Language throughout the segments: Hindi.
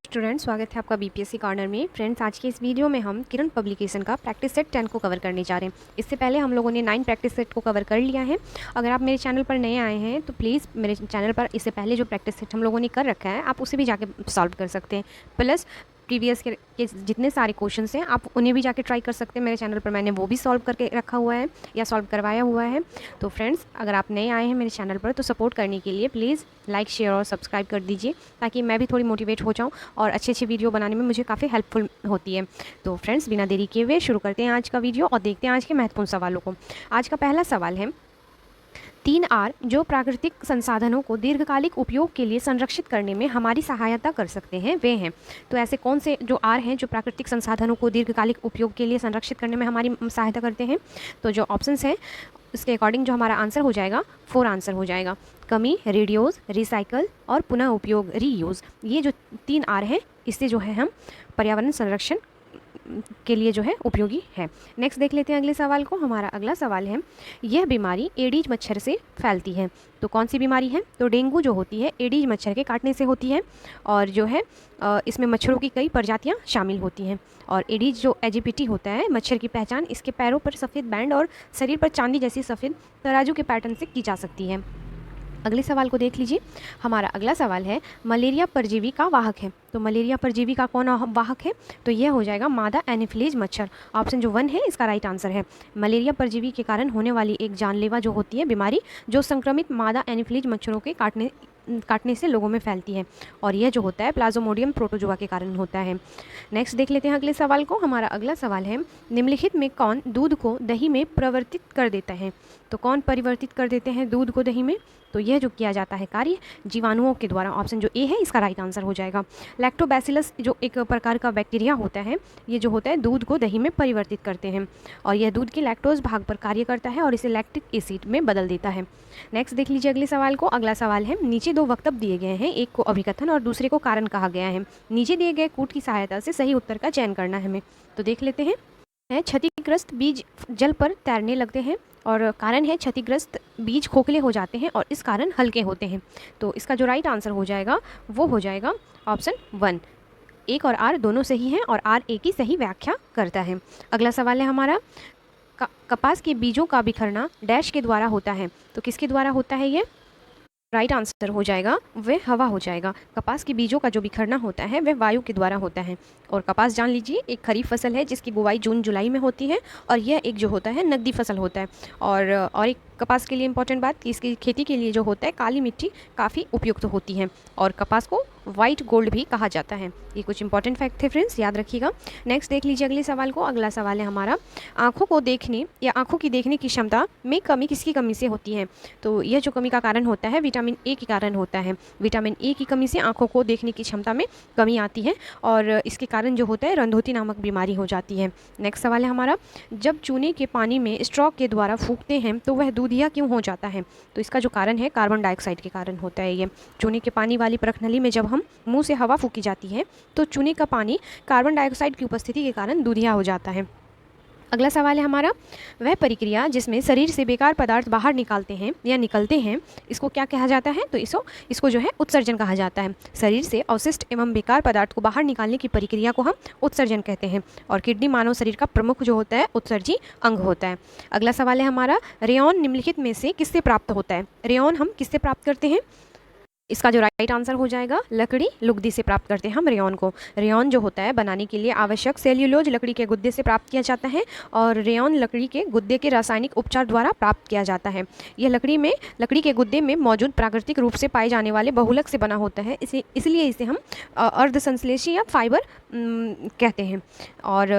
स्टूडेंट, स्वागत है आपका बीपीएससी कॉर्नर में। फ्रेंड्स, आज के इस वीडियो में हम किरण पब्लिकेशन का प्रैक्टिस सेट 10 को कवर करने जा रहे हैं। इससे पहले हम लोगों ने 9 प्रैक्टिस सेट को कवर कर लिया है। अगर आप मेरे चैनल पर नए आए हैं तो प्लीज़ मेरे चैनल पर इससे पहले जो प्रैक्टिस सेट हम लोगों ने कर रखा है आप उसे भी जाके सॉल्व कर सकते हैं। प्लस प्रीवियस के जितने सारे क्वेश्चंस हैं आप उन्हें भी जाके ट्राई कर सकते हैं। मेरे चैनल पर मैंने वो भी सॉल्व करके रखा हुआ है या सॉल्व करवाया हुआ है। तो फ्रेंड्स, अगर आप नए आए हैं मेरे चैनल पर तो सपोर्ट करने के लिए प्लीज़ लाइक, शेयर और सब्सक्राइब कर दीजिए, ताकि मैं भी थोड़ी मोटिवेट हो जाऊँ और अच्छी अच्छी वीडियो बनाने में मुझे काफ़ी हेल्पफुल होती है। तो फ्रेंड्स, बिना देरी किए हुए शुरू करते हैं आज का वीडियो और देखते हैं आज के महत्वपूर्ण सवालों को। आज का पहला सवाल है, 3 आर जो प्राकृतिक संसाधनों को दीर्घकालिक उपयोग के लिए संरक्षित करने में हमारी सहायता कर सकते हैं, वे हैं। तो ऐसे कौन से जो आर हैं जो प्राकृतिक संसाधनों को दीर्घकालिक उपयोग के लिए संरक्षित करने में हमारी सहायता करते हैं? तो जो ऑप्शंस हैं उसके अकॉर्डिंग जो हमारा आंसर हो जाएगा 4 आंसर हो जाएगा। कमी, रिड्यूस, रिसाइकल और पुनः उपयोग, रीयूज़। ये जो 3 आर हैं इससे जो है हम पर्यावरण संरक्षण के लिए जो है उपयोगी है। नेक्स्ट देख लेते हैं अगले सवाल को। हमारा अगला सवाल है, यह बीमारी एडीज मच्छर से फैलती है। तो कौन सी बीमारी है? तो डेंगू जो होती है एडीज मच्छर के काटने से होती है और जो है इसमें मच्छरों की कई प्रजातियां शामिल होती हैं। और एडीज जो एजीपीटी होता है मच्छर की पहचान इसके पैरों पर सफ़ेद बैंड और शरीर पर चांदी जैसी सफ़ेद तराजू के पैटर्न से की जा सकती है। अगले सवाल को देख लीजिए। हमारा अगला सवाल है, मलेरिया परजीवी का वाहक है। तो मलेरिया परजीवी का कौन वाहक है? तो यह हो जाएगा मादा एनीफिलीज मच्छर। ऑप्शन जो 1 है इसका राइट आंसर है। मलेरिया परजीवी के कारण होने वाली एक जानलेवा जो होती है बीमारी, जो संक्रमित मादा एनीफिलीज मच्छरों के काटने से लोगों में फैलती है और यह जो होता है प्लाज्मोडियम प्रोटोजोआ के कारण होता है। नेक्स्ट देख लेते हैं अगले सवाल को। हमारा अगला सवाल है, निम्नलिखित में कौन दूध को दही में परिवर्तित कर देता है? तो कौन परिवर्तित कर देते हैं दूध को दही में? तो यह जो किया जाता है कार्य जीवाणुओं के द्वारा। ऑप्शन जो ए है इसका राइट आंसर हो जाएगा। लैक्टोबैसिलस जो एक प्रकार का बैक्टीरिया होता है, ये जो होता है दूध को दही में परिवर्तित करते हैं और यह दूध के लैक्टोज भाग पर कार्य करता है और इसे लैक्टिक एसिड में बदल देता है। नेक्स्ट देख लीजिए अगले सवाल को। अगला सवाल है, नीचे 2 वक्तव्य दिए गए हैं, एक को अभिकथन और दूसरे को कारण कहा गया है। नीचे दिए गए कूट की सहायता से सही उत्तर का चयन करना है हमें। तो देख लेते हैं। क्षतिग्रस्त बीज जल पर तैरने लगते हैं और कारण है क्षतिग्रस्त बीज खोखले हो जाते हैं और इस कारण हल्के होते हैं। तो इसका जो राइट आंसर हो जाएगा वो हो जाएगा ऑप्शन 1। एक और आर दोनों सही हैं और आर ए की सही व्याख्या करता है। अगला सवाल है हमारा, कपास के बीजों का बिखरना डैश के द्वारा होता है। तो किसके द्वारा होता है? ये राइट आंसर हो जाएगा वह हवा हो जाएगा। कपास के बीजों का जो बिखरना होता है वह वायु के द्वारा होता है। और कपास जान लीजिए एक खरीफ फसल है जिसकी बुवाई जून जुलाई में होती है और यह एक जो होता है नकदी फसल होता है। और एक कपास के लिए इंपॉर्टेंट बात कि इसकी खेती के लिए जो होता है काली मिट्टी काफ़ी उपयुक्त होती है और कपास को वाइट गोल्ड भी कहा जाता है। ये कुछ इंपॉर्टेंट फैक्ट थे फ्रेंड्स, याद रखिएगा। नेक्स्ट देख लीजिए अगले सवाल को। अगला सवाल है हमारा, आँखों को देखने या आँखों की देखने की क्षमता में कमी किसकी कमी से होती है? तो यह जो कमी का कारण होता है विटामिन ए के कारण होता है। विटामिन ए की कमी से आँखों को देखने की क्षमता में कमी आती है और इसके कारण जो होता है रंधोती नामक बीमारी हो जाती है। नेक्स्ट सवाल है हमारा, जब चूने के पानी में स्ट्रॉ के द्वारा फूंकते हैं तो वह दूधिया क्यों हो जाता है? तो इसका जो कारण है कार्बन डाइऑक्साइड के कारण होता है। ये चूने के पानी वाली प्रखनली में जब हम मुंह से हवा फूंकी जाती है तो चूने का पानी कार्बन डाइऑक्साइड की उपस्थिति के कारण दूधिया हो जाता है। अगला सवाल है हमारा, वह प्रक्रिया जिसमें शरीर से बेकार पदार्थ बाहर निकालते हैं या निकलते हैं इसको क्या कहा जाता है? तो इसको जो है उत्सर्जन कहा जाता है। शरीर से अवशिष्ट एवं बेकार पदार्थ को बाहर निकालने की प्रक्रिया को हम उत्सर्जन कहते हैं और किडनी मानव शरीर का प्रमुख जो होता है उत्सर्जी अंग होता है। अगला सवाल है हमारा, रेयॉन निम्नलिखित में से किससे प्राप्त होता है? रेयॉन हम किससे प्राप्त करते हैं? इसका जो राइट आंसर हो जाएगा लकड़ी लुगदी से प्राप्त करते हैं हम रेयॉन को। रेयॉन जो होता है बनाने के लिए आवश्यक सेल्यूलोज लकड़ी के गुद्दे से प्राप्त किया जाता है और रेयॉन लकड़ी के गुद्दे के रासायनिक उपचार द्वारा प्राप्त किया जाता है। यह लकड़ी के गुद्दे में मौजूद प्राकृतिक रूप से पाए जाने वाले बहुलक से बना होता है, इसलिए इसे हम अर्धसंश्लेषी या फाइबर कहते हैं। और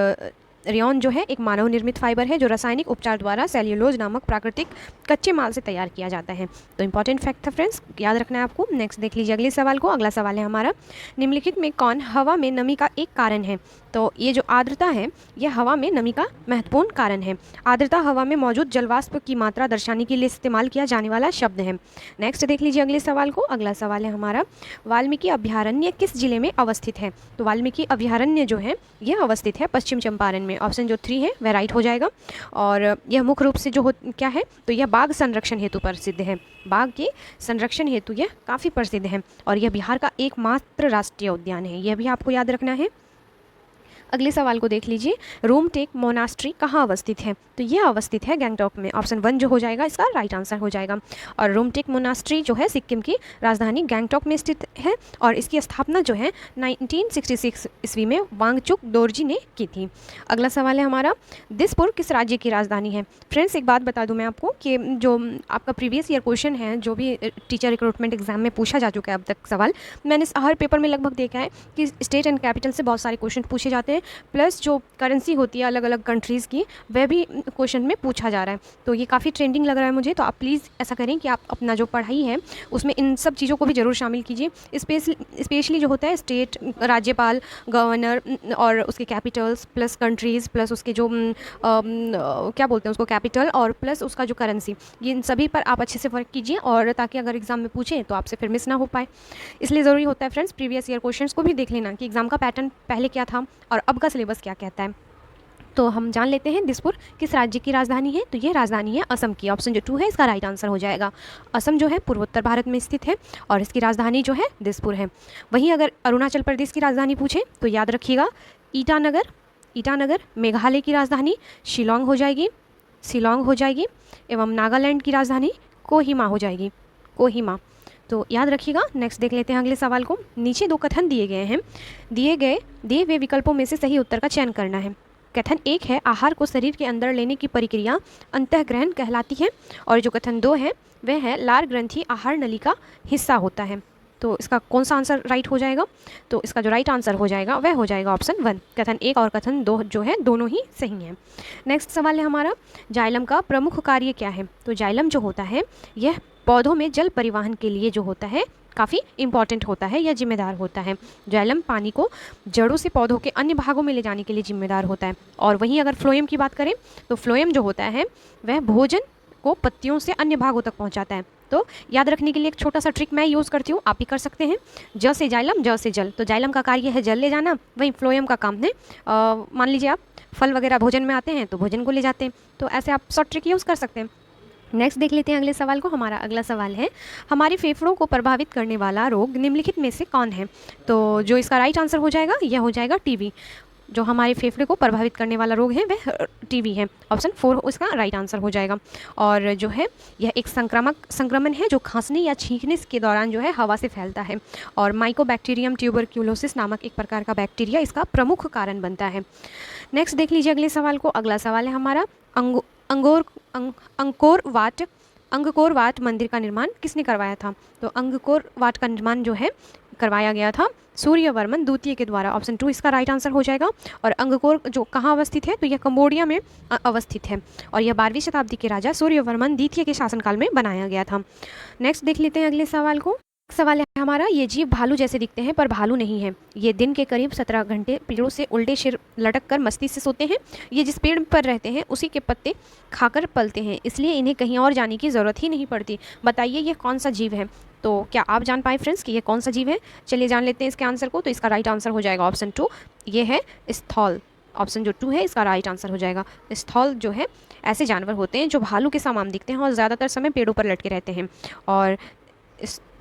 रेयॉन जो है एक मानव निर्मित फाइबर है जो रासायनिक उपचार द्वारा सेल्यूलोज नामक प्राकृतिक कच्चे माल से तैयार किया जाता है। तो इंपॉर्टेंट फैक्ट था फ्रेंड्स, याद रखना है आपको। नेक्स्ट देख लीजिए अगले सवाल को। अगला सवाल है हमारा, निम्नलिखित में कौन हवा में नमी का एक कारण है? तो ये जो आर्द्रता है यह हवा में नमी का महत्वपूर्ण कारण है। आर्द्रता हवा में मौजूद जलवाष्प की मात्रा दर्शाने के लिए इस्तेमाल किया जाने वाला शब्द है। नेक्स्ट देख लीजिए अगले सवाल को। अगला सवाल है हमारा, वाल्मीकि अभ्यारण्य किस जिले में अवस्थित है? तो वाल्मीकि अभ्यारण्य जो है यह अवस्थित है पश्चिम चंपारण में ऑप्शन जो 3 है वह राइट हो जाएगा। और यह मुख्य रूप से जो क्या है, तो यह बाघ संरक्षण हेतु प्रसिद्ध है। बाघ के संरक्षण हेतु यह काफ़ी प्रसिद्ध है और यह बिहार का एकमात्र राष्ट्रीय उद्यान है, यह भी आपको याद रखना है। अगले सवाल को देख लीजिए, रोमटेक मोनास्ट्री कहाँ अवस्थित है, तो यह अवस्थित है गैंगटॉक में। ऑप्शन 1 जो हो जाएगा इसका राइट आंसर हो जाएगा। और रोमटेक मोनास्ट्री जो है सिक्किम की राजधानी गैंगटॉक में स्थित है और इसकी स्थापना जो है 1966 ईस्वी में वांगचुक दोरजी ने की थी। अगला सवाल है हमारा, दिसपुर किस राज्य की राजधानी है। फ्रेंड्स एक बात बता दूं मैं आपको कि जो आपका प्रीवियस ईयर क्वेश्चन है, जो भी टीचर रिक्रूटमेंट एग्जाम में पूछा जा चुका है अब तक सवाल, मैंने हर पेपर में लगभग देखा है कि स्टेट एंड कैपिटल से बहुत सारे क्वेश्चन पूछे जाते हैं, प्लस जो करेंसी होती है अलग अलग कंट्रीज़ की वह भी क्वेश्चन में पूछा जा रहा है। तो ये काफ़ी ट्रेंडिंग लग रहा है मुझे, तो आप प्लीज़ ऐसा करें कि आप अपना जो पढ़ाई है उसमें इन सब चीज़ों को भी ज़रूर शामिल कीजिए। स्पेशली जो होता है स्टेट, राज्यपाल, गवर्नर और उसके कैपिटल्स प्लस कंट्रीज़ प्लस उसके जो क्या बोलते हैं उसको कैपिटल और प्लस उसका जो करेंसी, ये इन सभी पर आप अच्छे से वर्क कीजिए और ताकि अगर एग्ज़ाम में पूछें तो आपसे फिर मिस ना हो पाए। इसलिए ज़रूरी होता है फ्रेंड्स प्रीवियस ईयर क्वेश्चंस को भी देख लेना कि एग्ज़ाम का पैटर्न पहले क्या था और अब का सिलेबस क्या कहता है। तो हम जान लेते हैं दिसपुर किस राज्य की राजधानी है, तो ये राजधानी है असम की। ऑप्शन जो 2 है इसका राइट आंसर हो जाएगा। असम जो है पूर्वोत्तर भारत में स्थित है और इसकी राजधानी जो है दिसपुर है। वहीं अगर अरुणाचल प्रदेश की राजधानी पूछे तो याद रखिएगा ईटानगर। मेघालय की राजधानी शिलोंग हो जाएगी एवं नागालैंड की राजधानी कोहिमा हो जाएगी, कोहिमा। तो याद रखिएगा। नेक्स्ट देख लेते हैं अगले सवाल को। नीचे 2 कथन दिए गए हैं, दिए हुए विकल्पों में से सही उत्तर का चयन करना है। कथन 1 है आहार को शरीर के अंदर लेने की प्रक्रिया अंतःग्रहण कहलाती है और जो कथन 2 है वह है लार ग्रंथि आहार नली का हिस्सा होता है। तो इसका कौन सा आंसर राइट हो जाएगा, तो इसका जो राइट आंसर हो जाएगा वह हो जाएगा ऑप्शन 1। कथन 1 और कथन 2 जो है दोनों ही सही हैं। नेक्स्ट सवाल है हमारा, जाइलम का प्रमुख कार्य क्या है। तो जाइलम जो होता है यह पौधों में जल परिवहन के लिए जो होता है काफ़ी इंपॉर्टेंट होता है या जिम्मेदार होता है। जाइलम पानी को जड़ों से पौधों के अन्य भागों में ले जाने के लिए जिम्मेदार होता है। और वहीं अगर फ्लोएम की बात करें तो फ्लोएम जो होता है वह भोजन को पत्तियों से अन्य भागों तक पहुंचाता है। तो याद रखने के लिए एक छोटा सा ट्रिक मैं यूज़ करती हूँ, आप भी कर सकते हैं। ज से जाइलम, ज से जल। तो जाइलम का कार्य है जल ले जाना, वहीं फ्लोएम का काम है मान लीजिए आप फल वगैरह भोजन में आते हैं तो भोजन को ले जाते हैं। तो ऐसे आप शॉर्ट ट्रिक यूज़ कर सकते हैं। नेक्स्ट देख लेते हैं अगले सवाल को। हमारा अगला सवाल है, हमारे फेफड़ों को प्रभावित करने वाला रोग निम्नलिखित में से कौन है। तो जो इसका राइट आंसर हो जाएगा यह हो जाएगा टीबी। जो हमारे फेफड़े को प्रभावित करने वाला रोग है वह टीबी है। ऑप्शन 4 इसका राइट आंसर हो जाएगा। और जो है यह एक संक्रमण है जो खांसने या छींकने के दौरान जो है हवा से फैलता है और माइकोबैक्टीरियम ट्यूबरक्यूलोसिस नामक एक प्रकार का बैक्टीरिया इसका प्रमुख कारण बनता है। नेक्स्ट देख लीजिए अगले सवाल को। अगला सवाल है हमारा, अंगकोर वाट मंदिर का निर्माण किसने करवाया था। तो अंगकोर वाट का निर्माण जो है करवाया गया था सूर्यवर्मन द्वितीय के द्वारा। ऑप्शन 2 इसका राइट आंसर हो जाएगा। और अंगकोर जो कहाँ अवस्थित है, तो यह कंबोडिया में अवस्थित है और यह 12वीं शताब्दी के राजा सूर्यवर्मन द्वितीय के शासनकाल में बनाया गया था। नेक्स्ट देख लेते हैं अगले सवाल को। सवाल है हमारा, ये जीव भालू जैसे दिखते हैं पर भालू नहीं है। ये दिन के करीब 17 घंटे पेड़ों से उल्टे सिर लटक कर मस्ती से सोते हैं। ये जिस पेड़ पर रहते हैं उसी के पत्ते खाकर पलते हैं, इसलिए इन्हें कहीं और जाने की ज़रूरत ही नहीं पड़ती। बताइए ये कौन सा जीव है। तो क्या आप जान पाए फ्रेंड्स कि ये कौन सा जीव है। चलिए जान लेते हैं इसके आंसर को। तो इसका राइट आंसर हो जाएगा ऑप्शन 2, ये है स्थौल। ऑप्शन जो 2 है इसका राइट आंसर हो जाएगा। स्थौल जो है ऐसे जानवर होते हैं जो भालू के समान दिखते हैं और ज़्यादातर समय पेड़ों पर लटके रहते हैं। और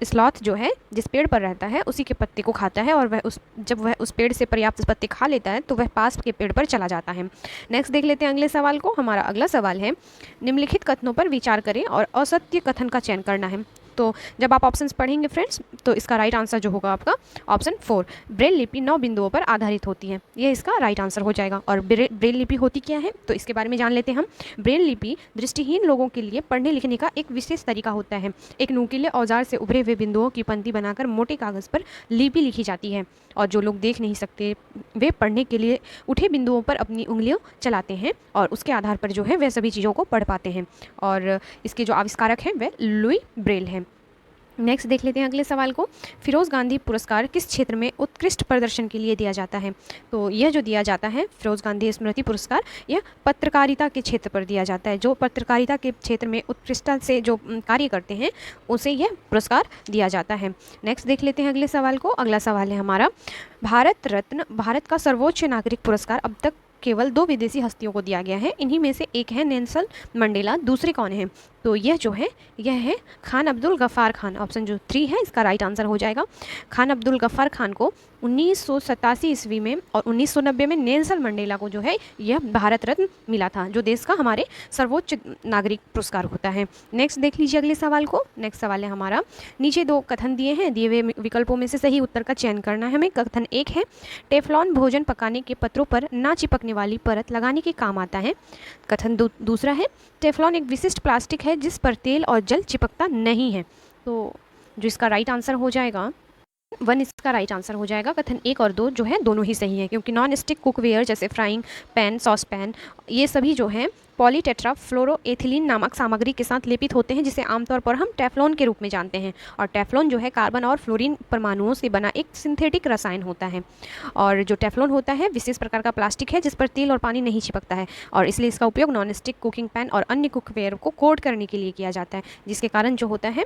स्लॉथ जो है जिस पेड़ पर रहता है उसी के पत्ते को खाता है और जब वह उस पेड़ से पर्याप्त पत्ते खा लेता है तो वह पास के पेड़ पर चला जाता है। नेक्स्ट देख लेते हैं अगले सवाल को। हमारा अगला सवाल है, निम्नलिखित कथनों पर विचार करें और असत्य कथन का चयन करना है। तो जब आप ऑप्शंस पढ़ेंगे फ्रेंड्स तो इसका राइट आंसर जो होगा आपका ऑप्शन 4, ब्रेल लिपि 9 बिंदुओं पर आधारित होती है, ये इसका राइट आंसर हो जाएगा। और ब्रेल लिपि होती क्या है तो इसके बारे में जान लेते हैं हम। ब्रेल लिपि दृष्टिहीन लोगों के लिए पढ़ने लिखने का एक विशेष तरीका होता है। एक नुकीले औजार से उभरे हुए बिंदुओं की पंक्ति बनाकर मोटे कागज़ पर लिपि लिखी जाती है और जो लोग देख नहीं सकते वे पढ़ने के लिए उठे बिंदुओं पर अपनी उंगलियां चलाते हैं और उसके आधार पर जो है वह सभी चीज़ों को पढ़ पाते हैं। और इसके जो आविष्कारक हैं वह लुई ब्रेल हैं। नेक्स्ट देख लेते हैं अगले सवाल को। फिरोज़ गांधी पुरस्कार किस क्षेत्र में उत्कृष्ट प्रदर्शन के लिए दिया जाता है। तो यह जो दिया जाता है फिरोज़ गांधी स्मृति पुरस्कार, यह पत्रकारिता के क्षेत्र पर दिया जाता है। जो पत्रकारिता के क्षेत्र में उत्कृष्टता से जो कार्य करते हैं उसे यह पुरस्कार दिया जाता है। नेक्स्ट देख लेते हैं अगले सवाल को। अगला सवाल है हमारा, भारत रत्न भारत का सर्वोच्च नागरिक पुरस्कार अब तक केवल 2 विदेशी हस्तियों को दिया गया है। इन्हीं में से एक है नेल्सन मंडेला, दूसरे कौन है? तो यह जो है यह है खान अब्दुल गफ़ार खान। ऑप्शन जो 3 है इसका राइट आंसर हो जाएगा। खान अब्दुल गफ़ार खान को 1987 ईस्वी में और 1990 में नेल्सन मंडेला को जो है यह भारत रत्न मिला था, जो देश का हमारे सर्वोच्च नागरिक पुरस्कार होता है। नेक्स्ट देख लीजिए अगले सवाल को। नेक्स्ट सवाल है हमारा, नीचे 2 कथन दिए हैं, दिए हुए विकल्पों में से सही उत्तर का चयन करना है हमें। कथन 1 है टेफ्लॉन भोजन पकाने के पत्रों पर ना चिपकने वाली परत लगाने के काम आता है। कथन दूसरा है टेफ्लॉन एक विशिष्ट प्लास्टिक है जिस पर तेल और जल चिपकता नहीं है। तो जो इसका राइट आंसर हो जाएगा 1 इसका राइट आंसर हो जाएगा। कथन 1 और 2 जो है दोनों ही सही है, क्योंकि नॉन स्टिक कुकवेयर जैसे फ्राइंग पैन, सॉस पैन, ये सभी जो हैं पॉलीटेट्राफ्लोरोएथिलीन नामक सामग्री के साथ लेपित होते हैं, जिसे आमतौर पर हम टेफ्लॉन के रूप में जानते हैं। और टेफ्लॉन जो है कार्बन और फ्लोरीन परमाणुओं से बना एक सिंथेटिक रसायन होता है। और जो टेफ्लॉन होता है विशेष प्रकार का प्लास्टिक है जिस पर तेल और पानी नहीं चिपकता है, और इसलिए इसका उपयोग नॉन स्टिक कुकिंग पैन और अन्य कुकवेयर को कोट करने के लिए किया जाता है, जिसके कारण जो होता है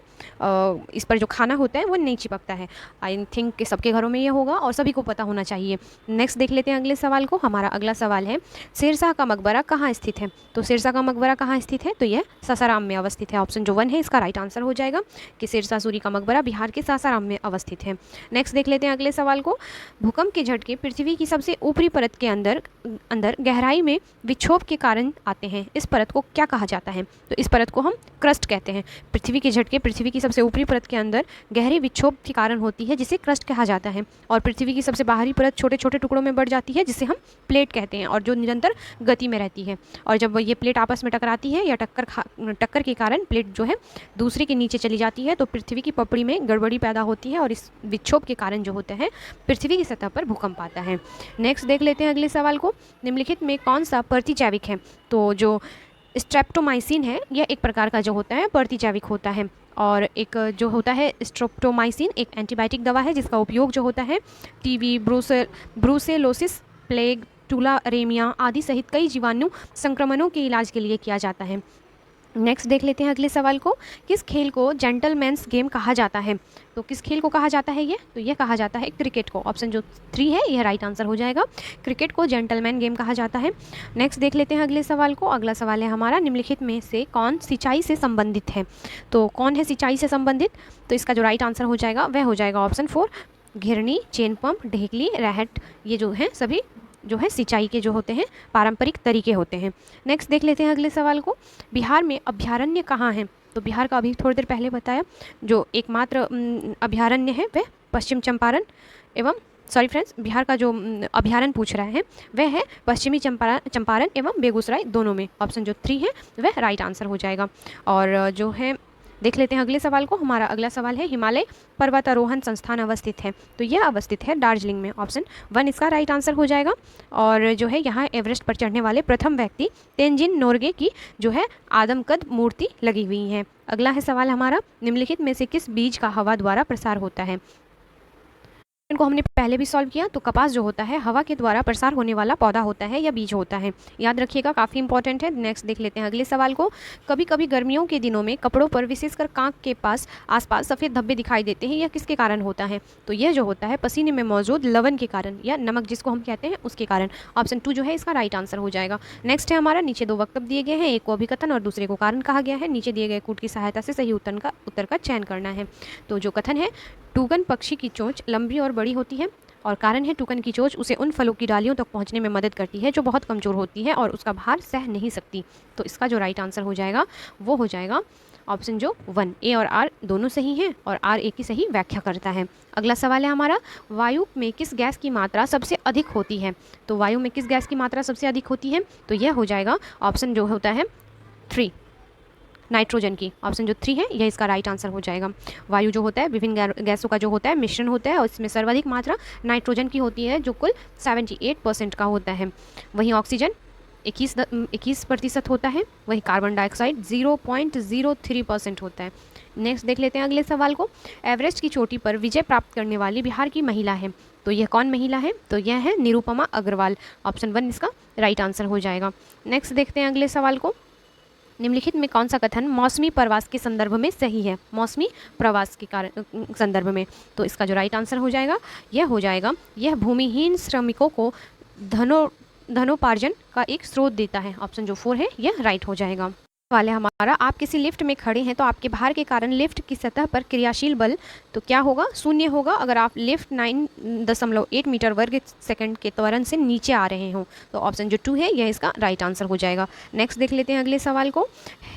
इस पर जो खाना होता है वो नहीं चिपकता है। आई थिंक कि सबके घरों में ये होगा और सभी को पता होना चाहिए। नेक्स्ट देख लेते हैं अगले सवाल को। हमारा अगला सवाल है शेरशाह का मकबरा कहाँ स्थित है? तो शेरशाह का मकबरा कहाँ स्थित है? तो यह सासाराम में अवस्थित है। ऑप्शन जो 1 है इसका राइट आंसर हो जाएगा कि शेरशाह सूरी का मकबरा बिहार के सासाराम में अवस्थित है। नेक्स्ट देख लेते हैं अगले सवाल को। भूकंप के झटके पृथ्वी की सबसे ऊपरी परत के अंदर गहराई में विक्षोभ के कारण आते हैं। इस परत को क्या कहा जाता है? तो इस परत को हम क्रस्ट कहते हैं। पृथ्वी के झटके पृथ्वी की सबसे ऊपरी परत के अंदर गहरे विक्षोभ के कारण होती है, जिसे क्रस्ट कहा जाता है। और पृथ्वी की सबसे बाहरी परत छोटे छोटे टुकड़ों में बढ़ जाती है, जिसे हम प्लेट कहते हैं, और जो निरंतर गति में रहती है। और जब ये प्लेट आपस में टकराती है या टक्कर के कारण प्लेट जो है दूसरे के नीचे चली जाती है, तो पृथ्वी की पपड़ी में गड़बड़ी पैदा होती है, और इस विक्षोभ के कारण जो होता है पृथ्वी की सतह पर भूकंप आता है। नेक्स्ट देख लेते हैं अगले सवाल को। निम्नलिखित में कौन सा प्रतिजैविक है? तो जो स्ट्रेप्टोमाइसिन है यह एक प्रकार का जो होता है प्रतिजैविक होता है, और एक जो होता है स्ट्रेप्टोमाइसिन एक एंटीबायोटिक दवा है जिसका उपयोग जो होता है टीबी, ब्रूसेलोसिस, प्लेग, टूलारेमिया आदि सहित कई जीवाणु संक्रमणों के इलाज के लिए किया जाता है। नेक्स्ट देख लेते हैं अगले सवाल को। किस खेल को जेंटलमैन्स गेम कहा जाता है? तो किस खेल को कहा जाता है ये? तो ये कहा जाता है क्रिकेट को। ऑप्शन जो 3 है यह राइट आंसर हो जाएगा। क्रिकेट को जेंटलमैन गेम कहा जाता है। नेक्स्ट देख लेते हैं अगले सवाल को। अगला सवाल है हमारा, निम्नलिखित में से कौन सिंचाई से संबंधित है? तो कौन है सिंचाई से संबंधित? तो इसका जो राइट आंसर हो जाएगा वह हो जाएगा ऑप्शन 4 घिरनी, चेन पंप, ढेकली, रहट। ये जो हैं सभी जो है सिंचाई के जो होते हैं पारंपरिक तरीके होते हैं। नेक्स्ट देख लेते हैं अगले सवाल को। बिहार में अभ्यारण्य कहाँ हैं? तो बिहार का अभी थोड़ी देर पहले बताया, जो एकमात्र अभ्यारण्य है वह पश्चिम चंपारण एवं बिहार का जो अभ्यारण्य पूछ रहा है वह है पश्चिमी चंपारण एवं बेगूसराय दोनों में। ऑप्शन जो 3 है वह राइट आंसर हो जाएगा। और जो है देख लेते हैं अगले सवाल को। हमारा अगला सवाल है हिमालय पर्वतारोहण संस्थान अवस्थित है? तो यह अवस्थित है दार्जिलिंग में। ऑप्शन 1 इसका राइट आंसर हो जाएगा। और जो है यहाँ एवरेस्ट पर चढ़ने वाले प्रथम व्यक्ति तेंजिन नोर्गे की जो है आदमकद मूर्ति लगी हुई है। अगला है सवाल हमारा, निम्नलिखित में से किस बीज का हवा द्वारा प्रसार होता है? इनको हमने पहले भी सॉल्व किया। तो कपास जो होता है हवा के द्वारा प्रसार होने वाला पौधा होता है या बीज होता है, याद रखिएगा, काफ़ी इंपॉर्टेंट है। नेक्स्ट देख लेते हैं अगले सवाल को। कभी कभी गर्मियों के दिनों में कपड़ों पर विशेषकर कांख के आसपास सफ़ेद धब्बे दिखाई देते हैं, यह किसके कारण होता है? तो यह जो होता है पसीने में मौजूद लवण के कारण या नमक जिसको हम कहते हैं उसके कारण। ऑप्शन 2 जो है इसका राइट आंसर हो जाएगा। नेक्स्ट है हमारा, नीचे 2 वक्तव्य दिए गए हैं, एक को अभिकथन और दूसरे को कारण कहा गया है। नीचे दिए गए कूट की सहायता से सही उत्तर का चयन करना है। तो जो कथन है, टूकन पक्षी की चोंच लंबी और बड़ी होती है, और कारण है टूकन की चोंच उसे उन फलों की डालियों तक पहुंचने में मदद करती है जो बहुत कमज़ोर होती है और उसका भार सह नहीं सकती। तो इसका जो राइट आंसर हो जाएगा वो हो जाएगा ऑप्शन जो 1। ए और आर दोनों सही हैं और आर ए की सही व्याख्या करता है। अगला सवाल है हमारा, वायु में किस गैस की मात्रा सबसे अधिक होती है? तो वायु में किस गैस की मात्रा सबसे अधिक होती है? तो यह हो जाएगा ऑप्शन जो होता है 3 नाइट्रोजन की। ऑप्शन जो 3 है यह इसका राइट आंसर हो जाएगा। वायु जो होता है विभिन्न गैसों का जो होता है मिश्रण होता है, और इसमें सर्वाधिक मात्रा नाइट्रोजन की होती है जो कुल 78% का होता है। वहीं ऑक्सीजन 21% होता है, वहीं कार्बन डाइऑक्साइड 0.03% होता है। नेक्स्ट देख लेते हैं अगले सवाल को। एवरेस्ट की चोटी पर विजय प्राप्त करने वाली बिहार की महिला है, तो यह कौन महिला है? तो यह है निरुपमा अग्रवाल। ऑप्शन 1 इसका राइट आंसर हो जाएगा। नेक्स्ट देखते हैं अगले सवाल को। निम्नलिखित में कौन सा कथन मौसमी प्रवास के संदर्भ में सही है? मौसमी प्रवास के कारण संदर्भ में, तो इसका जो राइट आंसर हो जाएगा यह हो जाएगा, यह भूमिहीन श्रमिकों को धनोपार्जन का एक स्रोत देता है। ऑप्शन जो 4 है यह राइट हो जाएगा। वाले हमारा, आप किसी लिफ्ट में खड़े हैं तो आपके भार के कारण लिफ्ट की सतह पर क्रियाशील बल तो क्या होगा, शून्य होगा। अगर आप लिफ्ट 9.8 मीटर वर्ग सेकंड के त्वरण से नीचे आ रहे हो तो ऑप्शन जो 2 है यह इसका राइट आंसर हो जाएगा। नेक्स्ट देख लेते हैं अगले सवाल को।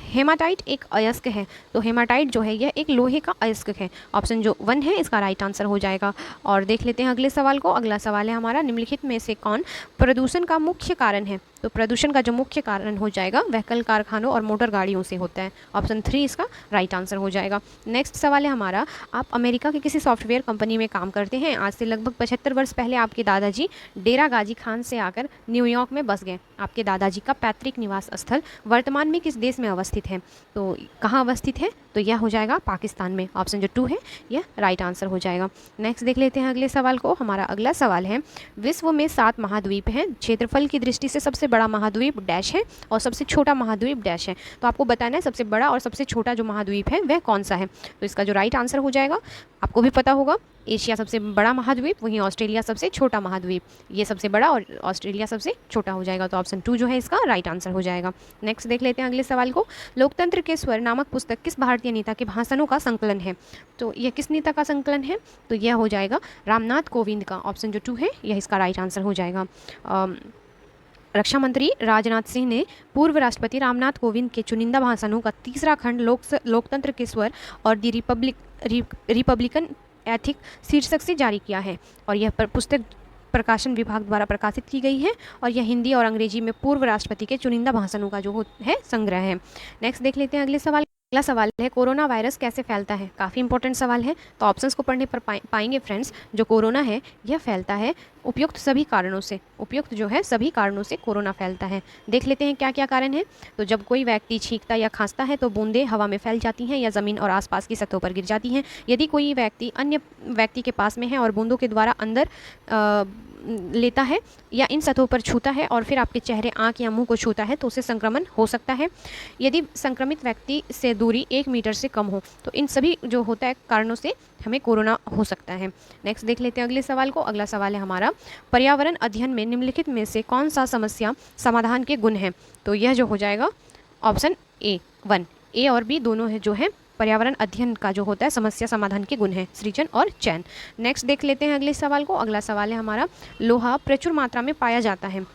हेमाटाइट एक अयस्क है, तो हेमाटाइट जो है यह एक लोहे का अयस्क है। ऑप्शन जो 1 है इसका राइट आंसर हो जाएगा। और देख लेते हैं अगले सवाल को। अगला सवाल है हमारा, निम्नलिखित में से कौन प्रदूषण का मुख्य कारण है। तो प्रदूषण का जो मुख्य कारण हो जाएगा वह कल कारखानों और मोटर गाड़ियों से होता है। ऑप्शन 3 इसका राइट आंसर हो जाएगा। नेक्स्ट सवाल है हमारा, आप अमेरिका के किसी सॉफ्टवेयर कंपनी में काम करते हैं। आज से लगभग 75 वर्ष पहले आपके दादाजी डेरा गाजी खान से आकर न्यूयॉर्क में बस गए। आपके दादाजी का पैतृक निवास स्थल वर्तमान में किस देश में अवस्थित है। तो कहाँ अवस्थित है, तो यह हो जाएगा पाकिस्तान में। ऑप्शन जो 2 है यह राइट आंसर हो जाएगा। नेक्स्ट देख लेते हैं अगले सवाल को। हमारा अगला सवाल है, विश्व में 7 महाद्वीप हैं। क्षेत्रफल की दृष्टि से सबसे बड़ा महाद्वीप डैश है और सबसे छोटा महाद्वीप डैश है। तो आपको बताना है सबसे बड़ा और सबसे छोटा जो महाद्वीप है वह कौन सा है। तो इसका जो राइट आंसर हो जाएगा, आपको भी पता होगा, एशिया सबसे बड़ा महाद्वीप, वहीं ऑस्ट्रेलिया सबसे छोटा महाद्वीप। ये सबसे बड़ा और ऑस्ट्रेलिया सबसे छोटा हो जाएगा। तो ऑप्शन 2 जो है इसका राइट आंसर हो जाएगा। नेक्स्ट देख लेते हैं अगले सवाल को। लोकतंत्र के स्वर नामक पुस्तक किस भारतीय नेता के भाषणों का संकलन है। तो यह किस नेता का संकलन है, तो यह हो जाएगा रामनाथ कोविंद का। ऑप्शन जो 2 है यह इसका राइट आंसर हो जाएगा। रक्षा मंत्री राजनाथ सिंह ने पूर्व राष्ट्रपति रामनाथ कोविंद के चुनिंदा भाषणों का तीसरा खंड लोकतंत्र के स्वर और दी रिपब्लिकन एथिक शीर्षक से जारी किया है। और यह पुस्तक प्रकाशन विभाग द्वारा प्रकाशित की गई है और यह हिंदी और अंग्रेजी में पूर्व राष्ट्रपति के चुनिंदा भाषणों का जो है संग्रह है। नेक्स्ट देख लेते हैं अगले सवाल। अगला सवाल है, कोरोना वायरस कैसे फैलता है। काफ़ी इंपॉर्टेंट सवाल है, तो ऑप्शंस को पढ़ने पर पाएंगे फ्रेंड्स। जो कोरोना है यह फैलता है उपयुक्त सभी कारणों से। उपयुक्त जो है सभी कारणों से कोरोना फैलता है। देख लेते हैं क्या क्या कारण है। तो जब कोई व्यक्ति छींकता या खांसता है तो बूंदें हवा में फैल जाती हैं या ज़मीन और आसपास की सतहों पर गिर जाती हैं। यदि कोई व्यक्ति अन्य व्यक्ति के पास में है और बूंदों के द्वारा अंदर लेता है या इन सतहों पर छूता है और फिर आपके चेहरे, आँख या मुंह को छूता है तो उसे संक्रमण हो सकता है। यदि संक्रमित व्यक्ति से दूरी 1 मीटर से कम हो तो इन सभी जो होता है कारणों से हमें कोरोना हो सकता है। नेक्स्ट देख लेते हैं अगले सवाल को। अगला सवाल है हमारा, पर्यावरण अध्ययन में निम्नलिखित में से कौन सा समस्या समाधान के गुण है। तो यह जो हो जाएगा ऑप्शन A1, ए और बी दोनों है जो है पर्यावरण अध्ययन का जो होता है समस्या समाधान के गुण है, सृजन और चयन। नेक्स्ट देख लेते हैं अगले सवाल को। अगला सवाल है हमारा, लोहा प्रचुर मात्रा में पाया जाता है।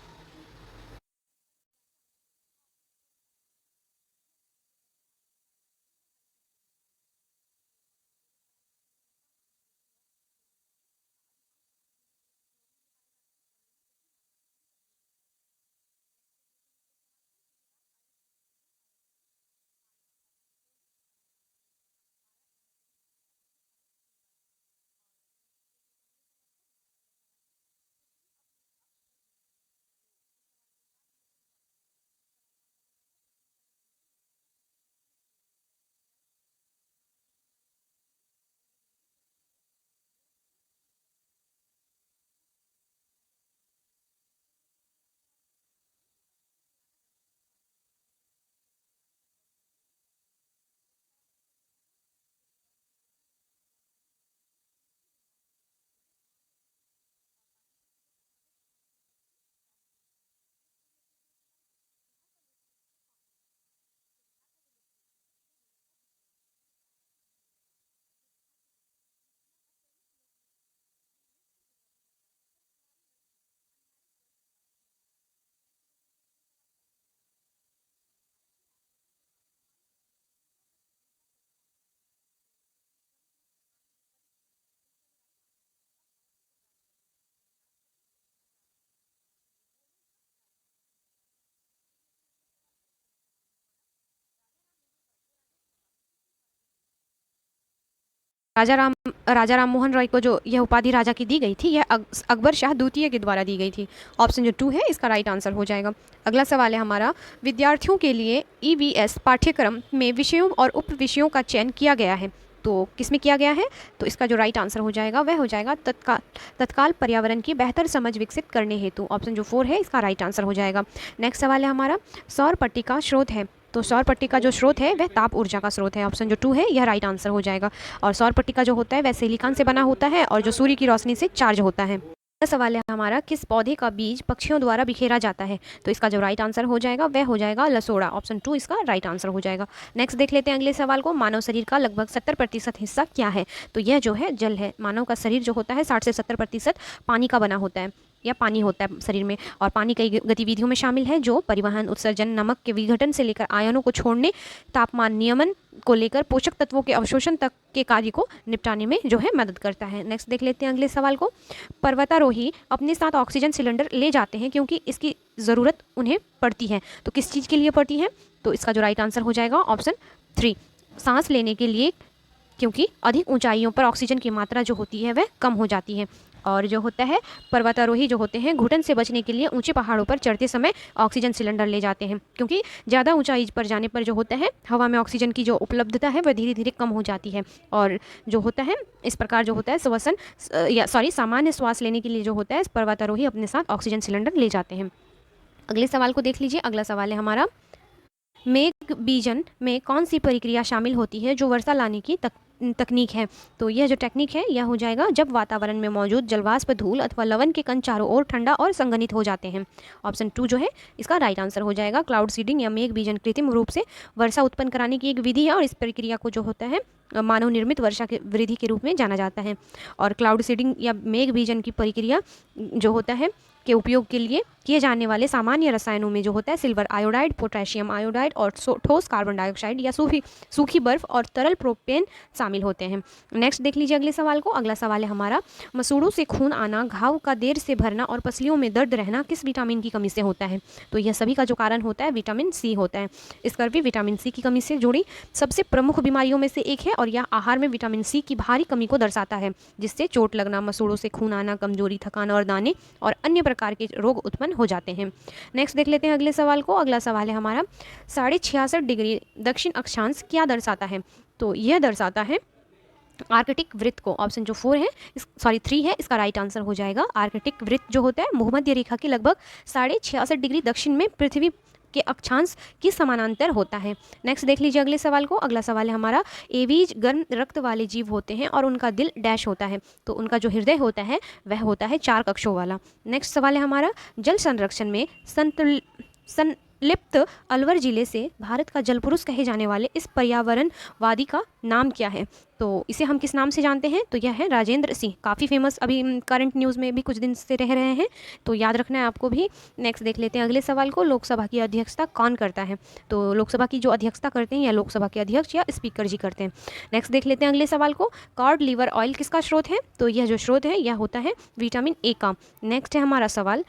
राजा राम मोहन रॉय को जो यह उपाधि राजा की दी गई थी यह अकबर शाह द्वितीय के द्वारा दी गई थी। ऑप्शन जो 2 है इसका राइट आंसर हो जाएगा। अगला सवाल है हमारा, विद्यार्थियों के लिए EVS पाठ्यक्रम में विषयों और उप विषयों का चयन किया गया है। तो किस में किया गया है, तो इसका जो राइट आंसर हो जाएगा वह हो जाएगा तत्काल पर्यावरण की बेहतर समझ विकसित करने हेतु। ऑप्शन जो 4 है इसका राइट आंसर हो जाएगा। नेक्स्ट सवाल है हमारा, सौर पट्टी का स्रोत है। तो सौर पट्टी का जो स्रोत है वह ताप ऊर्जा का स्रोत है। ऑप्शन जो 2 है यह राइट आंसर हो जाएगा। और सौर पट्टी का जो होता है वह सिलिकॉन से बना होता है और जो सूर्य की रोशनी से चार्ज होता है। सवाल है हमारा, किस पौधे का बीज पक्षियों द्वारा बिखेरा जाता है? तो इसका जो राइट आंसर हो जाएगा वह हो जाएगा लसोड़ा। ऑप्शन 2 इसका राइट आंसर हो जाएगा। नेक्स्ट देख लेते हैं अगले सवाल को, मानव शरीर का लगभग 70% हिस्सा क्या है? तो यह जो है जल है। मानव का शरीर जो होता है 60 से 70% पानी का बना होता है या पानी होता है शरीर में, और पानी कई गतिविधियों में शामिल है जो परिवहन, उत्सर्जन, नमक के विघटन से लेकर आयनों को छोड़ने, तापमान नियमन को लेकर पोषक तत्वों के अवशोषण तक के कार्य को निपटाने में जो है मदद करता है। नेक्स्ट देख लेते हैं अगले सवाल को, पर्वतारोही अपने साथ ऑक्सीजन सिलेंडर ले जाते हैं क्योंकि इसकी ज़रूरत उन्हें पड़ती है। तो किस चीज़ के लिए पड़ती है? तो इसका जो राइट आंसर हो जाएगा ऑप्शन 3, सांस लेने के लिए, क्योंकि अधिक ऊंचाइयों पर ऑक्सीजन की मात्रा जो होती है वह कम हो जाती है। और जो होता है पर्वतारोही जो होते हैं घुटन से बचने के लिए ऊंचे पहाड़ों पर चढ़ते समय ऑक्सीजन सिलेंडर ले जाते हैं, क्योंकि ज़्यादा ऊंचाई पर जाने पर जो होता है हवा में ऑक्सीजन की जो उपलब्धता है वह धीरे धीरे कम हो जाती है, और जो होता है इस प्रकार जो होता है सामान्य श्वास लेने के लिए जो होता है पर्वतारोही अपने साथ ऑक्सीजन सिलेंडर ले जाते हैं। अगले सवाल को देख लीजिए। अगला सवाल है हमारा, मेघ बीजन में कौन सी प्रक्रिया शामिल होती है जो वर्षा लाने की तकनीक है? तो यह जो टेक्निक है यह हो जाएगा जब वातावरण में मौजूद जलवाष्प, धूल अथवा लवन के कण चारों ओर ठंडा और संघनित हो जाते हैं। ऑप्शन 2 जो है इसका राइट आंसर हो जाएगा। क्लाउड सीडिंग या मेघ बीजन कृत्रिम रूप से वर्षा उत्पन्न कराने की एक विधि है, और इस प्रक्रिया को जो होता है मानव निर्मित वर्षा के वृद्धि के रूप में जाना जाता है। और क्लाउड सीडिंग या मेघ बीजन की प्रक्रिया जो होता है के उपयोग के लिए किए जाने वाले सामान्य रसायनों में जो होता है सिल्वर आयोडाइड, पोटेशियम आयोडाइड और ठोस कार्बन डाइऑक्साइड या सूखी बर्फ और तरल प्रोपेन शामिल होते हैं। नेक्स्ट देख लीजिए अगले सवाल को। अगला सवाल है हमारा, मसूड़ों से खून आना, घाव का देर से भरना और पसलियों में दर्द रहना किस विटामिन की कमी से होता है? तो यह सभी का जो कारण होता है विटामिन सी होता है। इस कर भी विटामिन सी की कमी से जुड़ी सबसे प्रमुख बीमारियों में से एक है, और यह आहार में विटामिन सी की भारी कमी को दर्शाता है, जिससे चोट लगना, मसूड़ों से खून आना, कमजोरी, थकान और दाने और अन्य प्रकार के रोग उत्पन्न हो जाते हैं। नेक्स्ट देख लेते हैं अगले सवाल को। अगला सवाल है हमारा, 66.5 डिग्री दक्षिण अक्षांश क्या दर्शाता है? तो यह दर्शाता है आर्कटिक वृत्त को। ऑप्शन जो 3 है इसका राइट आंसर हो जाएगा। आर्कटिक वृत्त जो होता है भूमध्य रेखा के लगभग 66.5 डिग्री दक्षिण में पृथ्वी के अक्षांश की समानांतर होता है। नेक्स्ट देख लीजिए अगले सवाल को। अगला सवाल है हमारा, एवीज गर्म रक्त वाले जीव होते हैं और उनका दिल डैश होता है। तो उनका जो हृदय होता है वह होता है 4 कक्षों वाला। नेक्स्ट सवाल है हमारा, जल संरक्षण में संलिप्त अलवर जिले से भारत का जल पुरुष कहे जाने वाले इस पर्यावरणवादी का नाम क्या है? तो इसे हम किस नाम से जानते हैं? तो यह है राजेंद्र सिंह। काफ़ी फेमस, अभी करंट न्यूज़ में भी कुछ दिन से रह रहे हैं, तो याद रखना है आपको भी। नेक्स्ट देख लेते हैं अगले सवाल को, लोकसभा की अध्यक्षता कौन करता है? तो लोकसभा की जो अध्यक्षता करते हैं या लोकसभा के अध्यक्ष या स्पीकर जी करते हैं। नेक्स्ट देख लेते हैं अगले सवाल को, कॉड लिवर ऑयल किसका स्रोत है? तो यह जो स्रोत है यह होता है विटामिन ए का। नेक्स्ट है हमारा सवाल,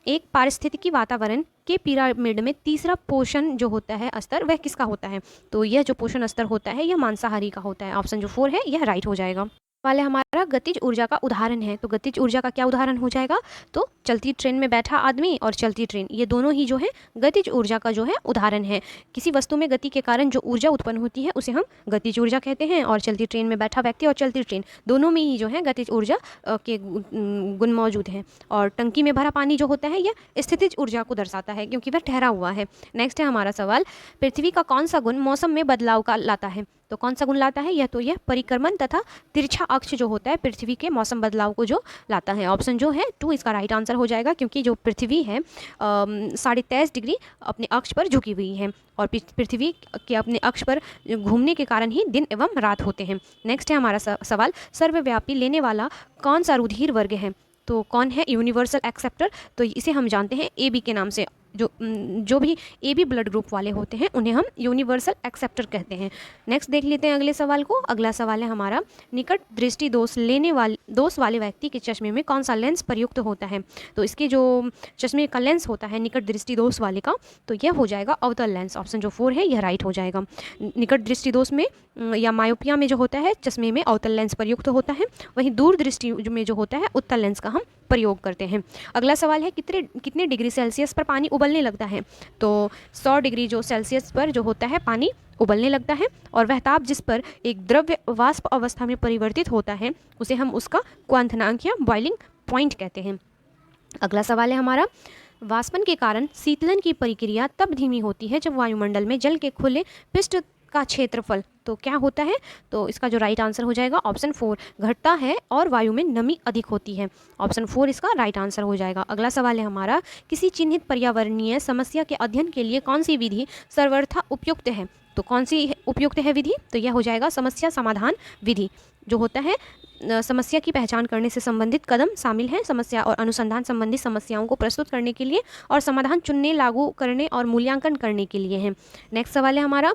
एक पारिस्थितिकी वातावरण के पिरामिड में तीसरा पोषण जो होता है स्तर वह किसका होता है? तो यह जो पोषण स्तर होता है यह मांसाहारी का होता है। ऑप्शन जो 4 है यह राइट हो जाएगा। वाले हमारा गतिज ऊर्जा का उदाहरण है। तो गतिज ऊर्जा का क्या उदाहरण हो जाएगा? तो चलती ट्रेन में बैठा आदमी और चलती ट्रेन, ये दोनों ही जो है गतिज ऊर्जा का जो है उदाहरण है। किसी वस्तु में गति के कारण जो ऊर्जा उत्पन्न होती है उसे हम गतिज ऊर्जा कहते हैं, और चलती ट्रेन में बैठा व्यक्ति और चलती ट्रेन दोनों में ही जो है गतिज ऊर्जा के गुण मौजूद हैं। और टंकी में भरा पानी जो होता है यह स्थितिज ऊर्जा को दर्शाता है, क्योंकि वह ठहरा हुआ है। नेक्स्ट है हमारा सवाल, पृथ्वी का कौन सा गुण मौसम में बदलाव का लाता है? तो कौन सा गुण लाता है? यह परिक्रमण तथा तिरछा अक्ष जो होता है पृथ्वी के मौसम बदलाव को जो लाता है। ऑप्शन जो है 2 इसका राइट आंसर हो जाएगा, क्योंकि जो पृथ्वी है 23.5 डिग्री अपने अक्ष पर झुकी हुई है, और पृथ्वी के अपने अक्ष पर घूमने के कारण ही दिन एवं रात होते हैं। नेक्स्ट है हमारा सवाल, सर्वव्यापी लेने वाला कौन सा रुधिर वर्ग है? तो कौन है यूनिवर्सल एक्सेप्टर? तो इसे हम जानते हैं AB के नाम से। जो भी AB ब्लड ग्रुप वाले होते हैं उन्हें हम यूनिवर्सल एक्सेप्टर कहते हैं। नेक्स्ट देख लेते हैं अगले सवाल को। अगला सवाल है हमारा, निकट दृष्टि दोष वाले व्यक्ति के चश्मे में कौन सा लेंस प्रयुक्त होता है? तो इसके जो चश्मे का लेंस होता है निकट दृष्टि दोष वाले का, तो यह हो जाएगा अवतल लेंस। ऑप्शन जो 4 है यह राइट हो जाएगा। निकट दृष्टि दोष में या मायोपिया में जो होता है चश्मे में अवतल लेंस प्रयुक्त होता है, वहीं दूर दृष्टि में जो होता है उत्तल लेंस का हम प्रयोग करते हैं। अगला सवाल है, कितने डिग्री सेल्सियस पर पानी उबलने लगता है? तो 100 डिग्री जो सेल्सियस पर जो होता है पानी उबलने लगता है, और वह ताप जिस पर एक द्रव्य वाष्प अवस्था में परिवर्तित होता है उसे हम उसका क्वथनांक या बॉइलिंग पॉइंट कहते हैं। अगला सवाल है हमारा, वाष्पन के कारण शीतलन की प्रक्रिया तब धीमी होती है जब वायुमंडल में जल के खुले पृष्ठ का क्षेत्रफल, तो क्या होता है, तो इसका जो राइट आंसर हो जाएगा ऑप्शन 4, घटता है और वायु में नमी अधिक होती है। ऑप्शन 4 इसका राइट आंसर हो जाएगा। अगला सवाल है हमारा, किसी चिन्हित पर्यावरणीय समस्या के अध्ययन के लिए कौन सी विधि सर्वथा उपयुक्त है? तो कौन सी उपयुक्त है विधि? तो यह हो जाएगा समस्या समाधान विधि। जो होता है समस्या की पहचान करने से संबंधित कदम शामिल हैं, समस्या और अनुसंधान संबंधी समस्याओं को प्रस्तुत करने के लिए और समाधान चुनने, लागू करने और मूल्यांकन करने के लिए हैं। नेक्स्ट सवाल है हमारा,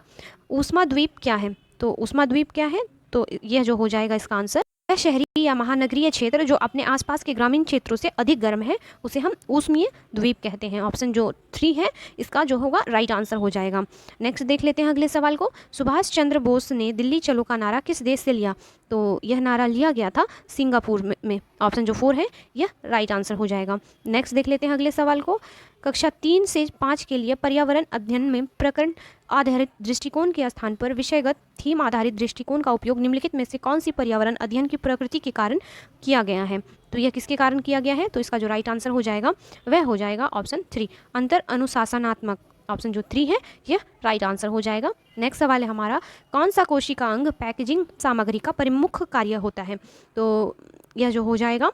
ऊष्माद्वीप क्या है? तो ऊष्माद्वीप क्या है? तो यह जो हो जाएगा इसका आंसर, वह शहरी या महानगरीय क्षेत्र जो अपने आसपास के ग्रामीण क्षेत्रों से अधिक गर्म है उसे हम ऊष्मीय द्वीप कहते हैं। ऑप्शन जो 3 है इसका जो होगा राइट आंसर हो जाएगा। नेक्स्ट देख लेते हैं अगले सवाल को, सुभाष चंद्र बोस ने दिल्ली चलो का नारा किस देश से लिया? तो यह नारा लिया गया था सिंगापुर में। ऑप्शन जो 4 है यह राइट आंसर हो जाएगा। नेक्स्ट देख लेते हैं अगले सवाल को, कक्षा 3 से 5 के लिए पर्यावरण अध्ययन में प्रकरण आधारित दृष्टिकोण के स्थान पर विषयगत थीम आधारित दृष्टिकोण का उपयोग निम्नलिखित में से कौन सी पर्यावरण अध्ययन की प्रकृति के कारण किया गया है? तो यह किसके कारण किया गया है? तो इसका जो राइट आंसर हो जाएगा वह हो जाएगा ऑप्शन 3, अंतर अनुशासनात्मक। ऑप्शन जो 3 है यह राइट आंसर हो जाएगा। नेक्स्ट सवाल है हमारा, कौन सा कोशिका अंग पैकेजिंग सामग्री का प्रमुख कार्य होता है? तो यह जो हो जाएगा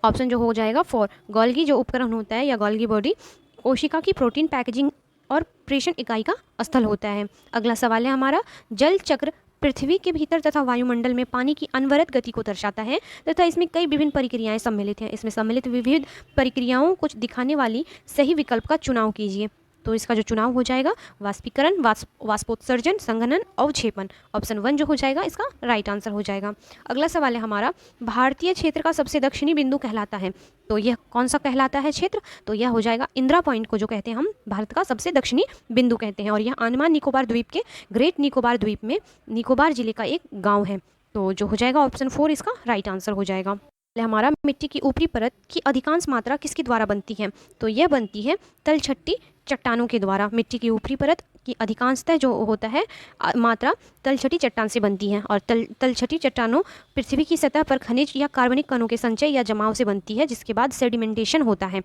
ऑप्शन जो हो जाएगा 4, गोल्गी जो उपकरण होता है या गोल्गी बॉडी कोशिका की प्रोटीन पैकेजिंग और प्रेषण इकाई का स्थल होता है। अगला सवाल है हमारा, जल चक्र पृथ्वी के भीतर तथा वायुमंडल में पानी की अनवरत गति को दर्शाता है तथा इसमें कई विभिन्न प्रक्रियाएं सम्मिलित हैं। इसमें सम्मिलित विविध प्रक्रियाओं को दिखाने वाली सही विकल्प का चुनाव कीजिए। तो इसका जो चुनाव हो जाएगा वाष्पीकरण, वाष्पोत्सर्जन, संघनन, अवक्षेपण। ऑप्शन 1 जो हो जाएगा इसका राइट आंसर हो जाएगा। अगला सवाल है हमारा, भारतीय क्षेत्र का सबसे दक्षिणी बिंदु कहलाता है। तो यह कौन सा कहलाता है क्षेत्र? तो यह हो जाएगा इंदिरा पॉइंट को जो कहते हैं हम भारत का सबसे दक्षिणी बिंदु कहते हैं और यह अंडमान निकोबार द्वीप के ग्रेट निकोबार द्वीप में निकोबार जिले का एक गाँव है। तो जो हो जाएगा ऑप्शन 4 इसका राइट आंसर हो जाएगा। हमारा, मिट्टी की ऊपरी परत की अधिकांश मात्रा किसके द्वारा बनती है? तो यह बनती है तलछटी चट्टानों के द्वारा। मिट्टी की ऊपरी परत की अधिकांशतः जो होता है मात्रा तलछटी चट्टान से बनती है और तलछटी चट्टानों पृथ्वी की सतह पर खनिज या कार्बनिक कणों के संचय या जमाव से बनती है जिसके बाद सेडिमेंटेशन होता है।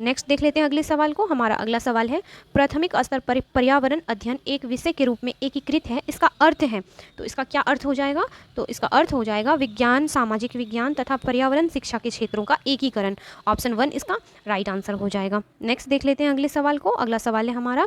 नेक्स्ट देख लेते हैं अगले सवाल को। हमारा अगला सवाल है, प्राथमिक स्तर पर पर्यावरण अध्ययन एक विषय के रूप में एकीकृत है, इसका अर्थ है? तो इसका क्या अर्थ हो जाएगा? तो इसका अर्थ हो जाएगा विज्ञान, सामाजिक विज्ञान तथा पर्यावरण शिक्षा के क्षेत्रों का एकीकरण। ऑप्शन 1 इसका राइट आंसर हो जाएगा। नेक्स्ट देख लेते हैं अगले सवाल को। अगला सवाल है हमारा,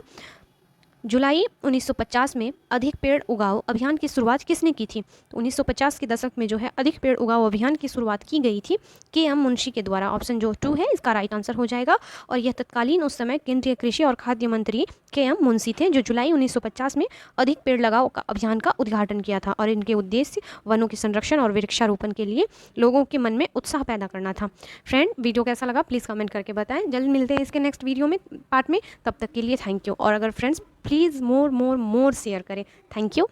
जुलाई 1950 में अधिक पेड़ उगाओ अभियान की शुरुआत किसने की थी? तो 1950 के दशक में जो है अधिक पेड़ उगाओ अभियान की शुरुआत की गई थी के.एम. मुंशी के द्वारा। ऑप्शन जो 2 है इसका राइट आंसर हो जाएगा और यह तत्कालीन उस समय केंद्रीय कृषि और खाद्य मंत्री के.एम. मुंशी थे जो जुलाई 1950 में अधिक पेड़ लगाओ का अभियान का उद्घाटन किया था और इनके उद्देश्य वनों के संरक्षण और वृक्षारोपण के लिए लोगों के मन में उत्साह पैदा करना था। फ्रेंड, वीडियो कैसा लगा प्लीज़ कमेंट करके बताएं। जल्द मिलते हैं इसके नेक्स्ट वीडियो में पार्ट में, तब तक के लिए थैंक यू। और अगर फ्रेंड्स प्लीज़ मोर शेयर करें। Thank you.